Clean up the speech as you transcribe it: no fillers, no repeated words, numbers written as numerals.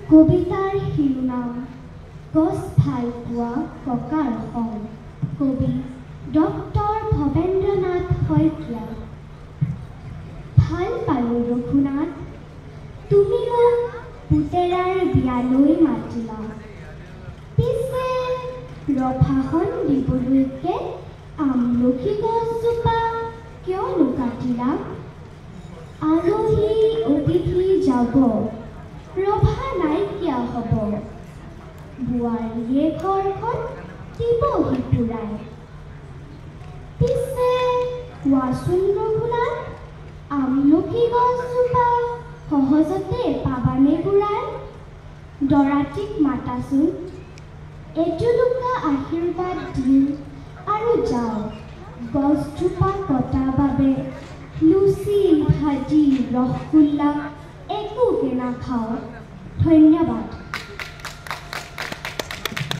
কবিতাৰ শিৰোনাম গছ ভাল পোৱা ককাৰ সং কবি ডক্টৰ ভৱেন্দ্ৰনাথ শইকীয়া। ভাল পালোঁ ৰঘুনাথ, তুমি মোক পুতেৰাৰ বিয়ালৈ মাতিলা, পিছে ৰভাখন দিবলৈকে আমলখি গছজোপা কিয়নো কাটিলা? আলহী অতিথি যাব, ৰভা নাইকিয়া হ'ব, বোৱাৰীয়ে ঘৰখন দিবহি পুৰাই। পিছে কোৱাচোন ৰঘুনাথ, আমলখি গছজোপা সহজতে পাবানে বুঢ়াই? দৰাটিক মাতাচোন, এজুলুকা আশীৰ্বাদ দিওঁ আৰু যাওঁ। গছজোপা কটা বাবে লুচি ভাজি ৰসগোল্লা একোকে নাখাওঁ। ধন্যবাদ।